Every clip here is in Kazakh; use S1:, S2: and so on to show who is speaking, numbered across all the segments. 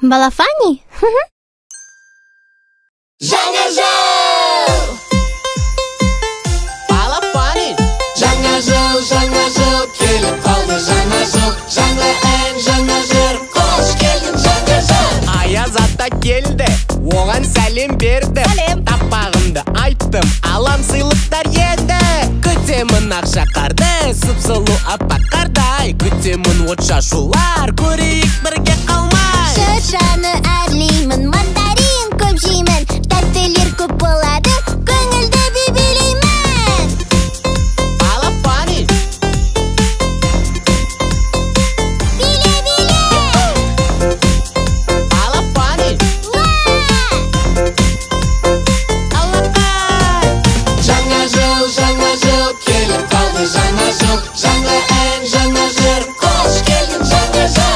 S1: Балафани?
S2: Жаңа жыл! Балафани! Жаңа жыл, келіп қалды жаңа жыл. Жаңа ән, жаңа жыр, қош келдің жаңа жыл.
S3: Аяз ата келді, оған сәлем бердім. Таппағымды айттым, алам сыйлықтар енді. Күтемін ақша қарды, сұп-сұлу аппақ қардай. Күтемін от шашулар, көрейік бірге қалмай.
S1: Шыршаны әрлеймін, мандарин көп жеймін. Тәттілер көп болады, көңілді билеймін.
S3: Балафани!
S1: Биле!
S3: Балафани! Алақай!
S2: Жаңа жыл, келіп қалды жаңа жыл. Жаңа ән, жаңа жыр, қош келдің жаңа жыл.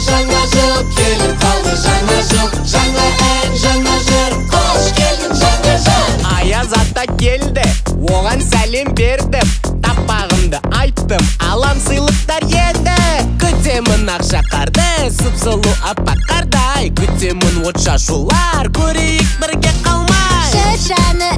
S2: Жаңа жыл, келіп қалды жаңа жыл. Жаңа ән, жаңа жыр, қош келдің жаңа жыл.
S3: Аяз ата келді, оған сәлем бердім. Таппағымды айттым, алам сыйлықтар енді. Күтемін ақша қарды, сұп-сұлу аппақ қардай. Күтемін от шашулар, көрейік бірге қалмай.
S1: Шыршаны